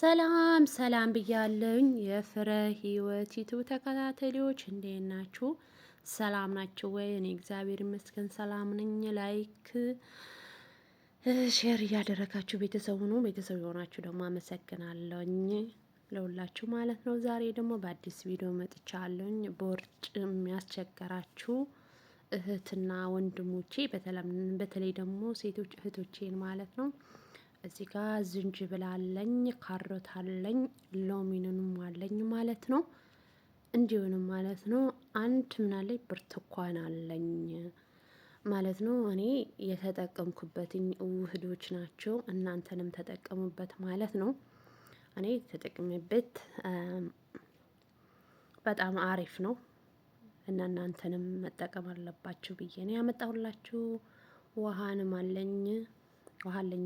ሰላም ሰላም ብያለሁኝ የፍረ ህይወት ዩቲዩብ ተከታታዮች እንዴት ናችሁ? ሰላም ናችሁ ወይ? እኔ እግዚአብሔር ይመስገን ሰላም ነኝ። ላይክ ሼር እያደረጋችሁ ቤተሰቡ ነው ቤተሰብ የሆናችሁ ደግሞ አመሰግናለሁኝ ለሁላችሁ ማለት ነው። ዛሬ ደግሞ በአዲስ ቪዲዮ መጥቻለሁኝ። ቦርጭ የሚያስቸግራችሁ እህትና ወንድሞቼ በተለይ ደግሞ ሴቶች እህቶቼን ማለት ነው። እዚህ ጋር ዝንጅብል አለኝ፣ ካሮት አለኝ፣ ሎሚንንም አለኝ ማለት ነው። እንዲሁንም ማለት ነው አንድ ምን አለኝ ብርቱካን አለኝ ማለት ነው። እኔ የተጠቀምኩበትኝ ውህዶች ናቸው። እናንተንም ተጠቀሙበት ማለት ነው። እኔ ተጠቅሜበት በጣም አሪፍ ነው እና እናንተንም መጠቀም አለባችሁ ብዬ ነው ያመጣሁላችሁ። ውሃንም አለኝ፣ ውሃ አለኝ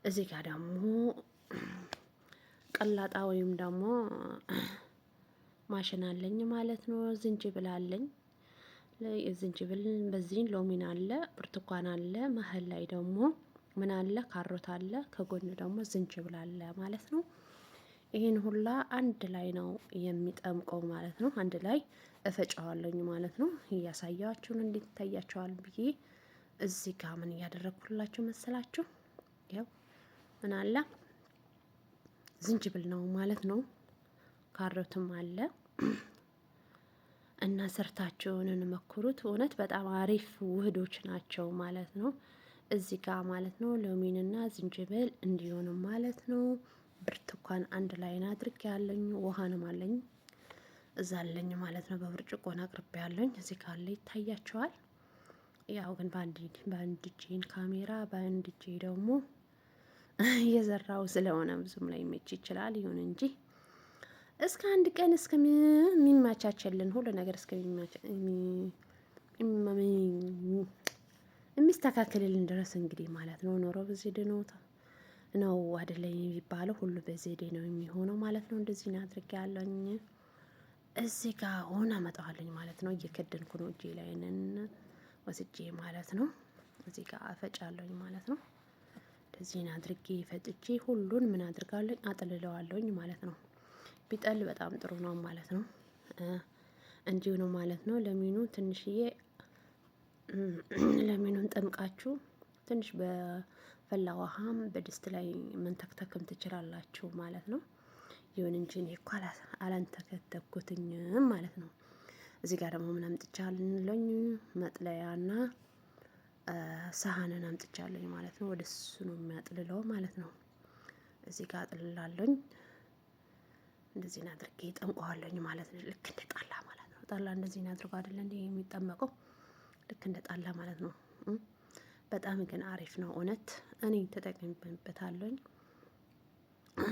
እዚህ ጋር ደግሞ ቀላጣ ወይም ደግሞ ማሽን አለኝ ማለት ነው። ዝንጅብል አለኝ። ዝንጅብል በዚህ ሎሚን አለ፣ ብርቱካን አለ፣ መሀል ላይ ደግሞ ምን አለ ካሮት አለ፣ ከጎን ደግሞ ዝንጅብል አለ ማለት ነው። ይሄን ሁላ አንድ ላይ ነው የሚጠምቀው ማለት ነው። አንድ ላይ እፈጨዋለሁኝ ማለት ነው። እያሳያችሁን እንዴት ይታያችኋል ብዬ እዚህ ጋር ምን እያደረኩላችሁ መሰላችሁ? ያው ምን አለ ዝንጅብል ነው ማለት ነው። ካሮትም አለ እና ሰርታችሁን እንመክሩት። እውነት በጣም አሪፍ ውህዶች ናቸው ማለት ነው። እዚህ ጋር ማለት ነው ሎሚንና ዝንጅብል እንዲሆንም ማለት ነው። ብርቱካን አንድ ላይ አድርጌ ያለኝ፣ ውሃንም አለኝ እዛ አለኝ ማለት ነው። በብርጭቆን አቅርቤ ያለኝ እዚህ ጋር ላይ ይታያቸዋል። ያው ግን በአንድ እጄን ካሜራ በአንድ እጄ ደግሞ እየዘራው ስለሆነ ብዙም ላይ መች ይችላል። ይሁን እንጂ እስከ አንድ ቀን እስከሚማቻቸልን ሁሉ ነገር የሚስተካከልልን ድረስ እንግዲህ ማለት ነው። ኖሮ በዚህ ድኖታ ነው አይደለ የሚባለው፣ ሁሉ በዘዴ ነው የሚሆነው ማለት ነው። እንደዚህ ነው አድርጌ ያለኝ እዚህ ጋር ሆነ አመጣዋለኝ ማለት ነው። እየከደንኩ ነው እጄ ላይ ወስጄ ማለት ነው። እዚህ ጋር አፈጫለሁኝ ማለት ነው። እንደዚህ አድርጌ ፈጭቼ ሁሉን ምን አድርጋለሁኝ አጥልለዋለሁኝ ማለት ነው። ቢጠል በጣም ጥሩ ነው ማለት ነው። እንዲሁ ነው ማለት ነው። ለሚኑ ትንሽዬ ለሚኑን ጠምቃችሁ ትንሽ በፈላ ውሃም በድስት ላይ መንተክተክም ትችላላችሁ ማለት ነው። ይሁን እንጂ እኔ እኮ አላንተከተኩትኝም ማለት ነው። እዚህ ጋር ደግሞ ምን አምጥቻለሁኝ መጥለያና ሳህንን አምጥቻለሁኝ ማለት ነው። ወደ እሱ ነው የሚያጥልለው ማለት ነው። እዚህ ጋር አጥልላለሁኝ። እንደዚህ አድርጌ ጠምቀዋለሁኝ ማለት ነው። ልክ እንደ ጣላ ማለት ነው። ጣላ እንደዚህ አድርጎ አይደለ እንዴ የሚጠመቀው? ልክ እንደ ጣላ ማለት ነው። በጣም ግን አሪፍ ነው እውነት። እኔ ተጠቅሜበታለሁኝ።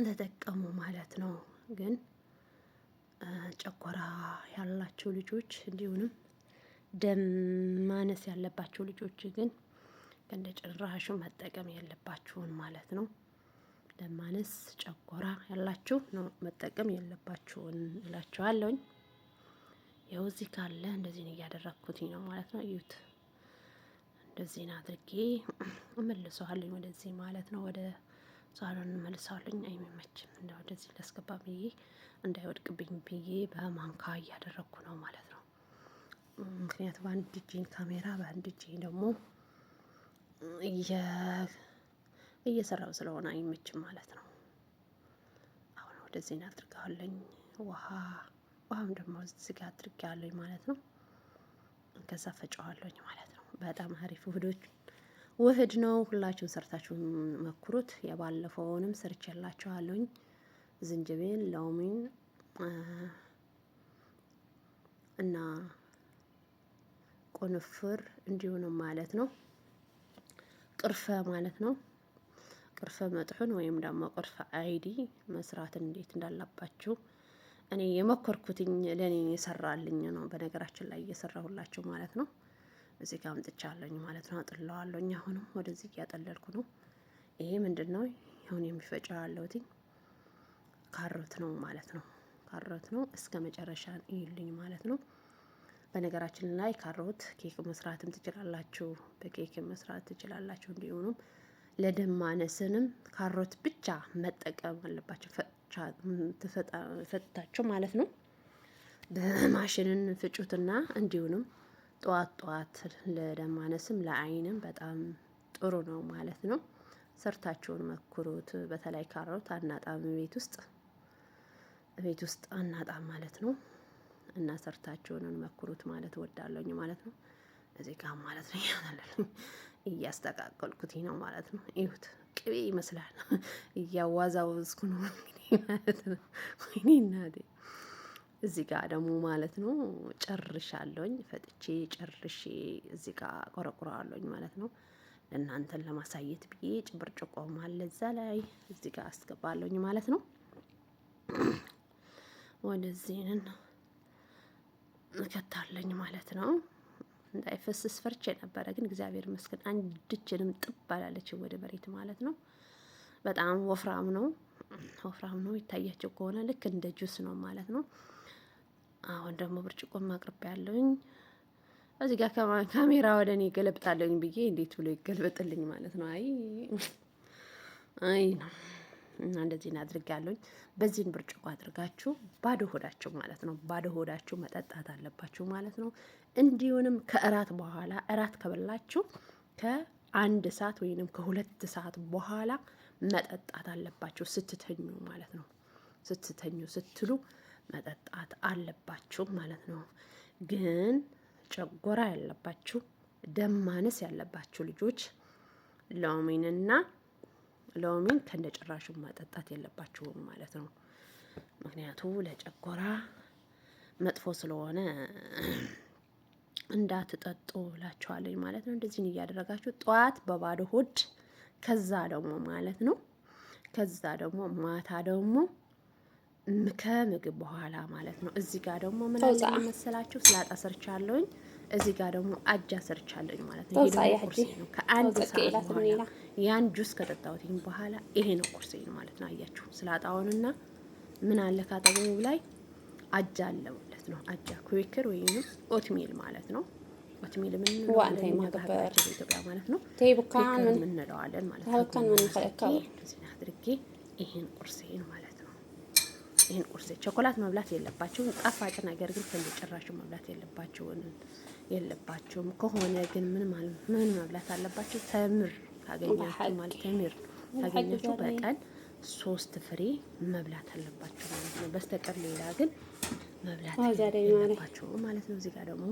ተጠቀሙ ማለት ነው። ግን ጨጓራ ያላቸው ልጆች እንዲሁም ደም ማነስ ያለባቸው ልጆች ግን እንደ ጭራሹ መጠቀም የለባችሁም ማለት ነው። ደም ማነስ ጨጓራ ያላችሁ ነው መጠቀም የለባችሁም እላችኋለሁኝ። ያው እዚህ ካለ እንደዚህ ነው እያደረኩትኝ ነው ማለት ነው። እዩት። እንደዚህ አድርጌ እመልሰዋለሁ ወደዚህ ማለት ነው። ወደ ሳሎን እመልሰዋለሁ። አይመችም እንደ ወደዚህ ላስገባ ብዬ እንዳይወድቅብኝ ብዬ በማንካ እያደረኩ ነው ማለት ነው። ምክንያቱም በአንድ እጄን ካሜራ በአንድ እጄ ደግሞ እየሰራው ስለሆነ አይመችም ማለት ነው። አሁን ወደዚህ አድርገዋለኝ። ውሃም ደግሞ እዚህ ጋር አድርጌያለሁኝ ማለት ነው። ከዛ ፈጨዋለሁኝ ማለት ነው። በጣም አሪፍ ውህድ ነው። ሁላችሁም ሰርታችሁን መክሩት። የባለፈውንም ሰርቼላችኋለሁኝ። ዝንጅብል፣ ሎሚን እና ቁንፍር እንዲሁም ማለት ነው። ቅርፈ ማለት ነው። ቅርፈ መጥሁን ወይም ደግሞ ቅርፈ አይዲ መስራት እንዴት እንዳለባችሁ እኔ የመከርኩትኝ ለኔ የሰራልኝ ነው። በነገራችን ላይ እየሰራሁላችሁ ማለት ነው። እዚህ ጋር አምጥቻለሁኝ ማለት ነው። አጥለዋለሁኝ። አሁንም ወደዚህ እያጠለልኩ ነው። ይሄ ምንድነው? አሁን የሚፈጨው ያለሁትኝ ካሮት ነው ማለት ነው። ካሮት ነው። እስከ መጨረሻ ይልኝ ማለት ነው። በነገራችን ላይ ካሮት ኬክ መስራትም ትችላላችሁ፣ በኬክ መስራት ትችላላችሁ። እንዲሁም ለደም ማነስንም ካሮት ብቻ መጠቀም አለባቸው። ፈታቸው ማለት ነው። በማሽንን ፍጩትና እንዲሁንም ጠዋት ጠዋት ለደም ማነስም ለአይንም በጣም ጥሩ ነው ማለት ነው። ሰርታችሁን መክሩት። በተለይ ካሮት አናጣም ቤት ውስጥ አናጣም ማለት ነው። እና ሰርታችሁን መክሩት ማለት ወዳለኝ ማለት ነው። እዚህ ጋር ማለት ነው እያስተካከልኩት ነው ማለት ነው። ይሁት ቅቤ ይመስላል እያዋዛወዝኩ ነው ማለት ነው። ወይኔ እናቴ እዚህ ጋር ደግሞ ማለት ነው ጨርሻለሁኝ። ፈጥቼ ጨርሼ እዚህ ጋር ቆረቁረዋለሁኝ ማለት ነው። ለእናንተን ለማሳየት ብዬ ብርጭቆም አለ እዛ ላይ እዚህ ጋር አስገባለሁኝ ማለት ነው። ወደዚህን እከታለኝ ማለት ነው። እንዳይፈስስ ፈርቼ ነበረ፣ ግን እግዚአብሔር ይመስገን አንድችንም ጥብ አላለችም ወደ መሬት ማለት ነው። በጣም ወፍራም ነው ይታያቸው ከሆነ ልክ እንደ ጁስ ነው ማለት ነው። አሁን ደግሞ ብርጭቆ ማቅረብ ያለውኝ እዚህ ጋር ካሜራ ወደ እኔ ገለብጣለሁኝ ብዬ እንዴት ብሎ ይገልበጥልኝ ማለት ነው። አይ ነው እና እንደዚህ አድርጋለሁኝ። በዚህን ብርጭቆ አድርጋችሁ ባዶ ሆዳችሁ ማለት ነው፣ ባዶ ሆዳችሁ መጠጣት አለባችሁ ማለት ነው። እንዲሁንም ከእራት በኋላ እራት ከበላችሁ ከ1 ሰዓት ወይንም ከ2 ሰዓት በኋላ መጠጣት አለባችሁ ስትተኙ ማለት ነው። ስትተኙ ስትሉ መጠጣት አለባችሁ ማለት ነው። ግን ጨጎራ ያለባችሁ ደም ማነስ ያለባችሁ ልጆች ሎሚን ከነጭራሹ ማጠጣት የለባችሁም ማለት ነው። ምክንያቱ ለጨጎራ መጥፎ ስለሆነ እንዳትጠጡ እላችኋለሁ ማለት ነው። እንደዚህ እያደረጋችሁ ጠዋት በባዶ ሆድ ከዛ ደግሞ ማለት ነው ማታ ደግሞ ከምግብ በኋላ ማለት ነው። እዚህ ጋር ደግሞ ምን አለ መሰላችሁ ስላጣ ሰርቻለሁኝ። እዚህ ጋር ደግሞ አጃ ሰርቻለሁኝ ማለት ነው። ይሄ ደግሞ ቁርሴ ነው። ከ1 ሰዓት በኋላ ያን ጁስ ከጠጣሁኝ በኋላ ይሄ ነው ቁርሴ ነው ማለት ነው። አያችሁ ስላጣውንና ምን አለ ካጠገቡ ላይ አጃ አለ ማለት ነው። አጃ ኩዊክር ወይንም ኦትሚል ማለት ነው። ኦትሚል ምን ነው ኢትዮጵያ ማለት ነው። ኩዊክር ምን እንለዋለን ማለት ነው። እዚህ አድርጌ ይሄን ቁርሴን ማለት ነው። ይሄን ቁርሴ ቸኮላት መብላት የለባችሁም። ጣፋጭ ነገር ግን ከነጭራሹ መብላት የለባችሁም። ከሆነ ግን ምን መብላት አለባችሁ? ተምር ካገኛችሁ ማለት ተምር ካገኛችሁ በቀን 3 ፍሬ መብላት አለባችሁ ማለት ነው። በስተቀር ሌላ ግን መብላት የለባችሁ ማለት ነው። እዚህ ጋር ደግሞ